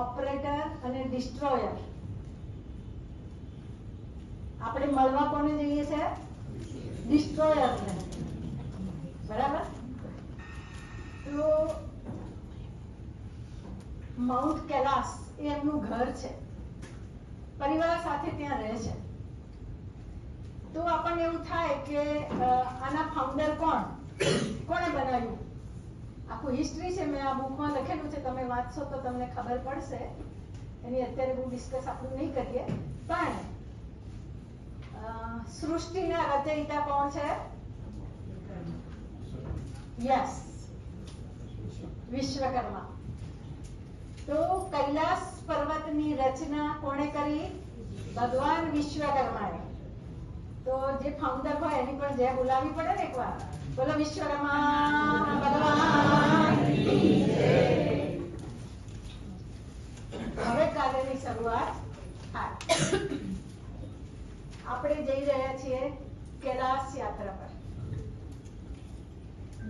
Operator અને destroyer. આપણે મળવા કોને જઈએ છે? ડિસ્ટ્રોયરને. બરાબર. તો માઉન્ટ કૈલાસ એ એમનું ઘર છે, પરિવાર સાથે ત્યાં રહે છે. તો આપણને એવું થાય કે આના ફાઉન્ડર કોણે બનાવ્યું? આખું હિસ્ટ્રી છે, મેં આ બુકમાં લખેલું છે, તમે વાંચશો તો તમને ખબર પડશે. એની અત્યારે બહુ ડિસ્કસ આપણે નહીં કરીએ, પણ સૃષ્ટિના રચયિતા કોણ છે? યસ, વિશ્વકર્મા. તો કૈલાસ પર્વતની રચના કોણે કરી? ભગવાન વિશ્વકર્માએ. તો જે ફાઉન્ડર હોય એની પણ જય બોલાવી પડે ને એકવાર. બોલો વિશ્વકર્મા ભગવાન કી જય. હવે કાર્યની શરૂઆત થાય. આપણે જઈ રહ્યા છીએ કૈલાસ યાત્રા.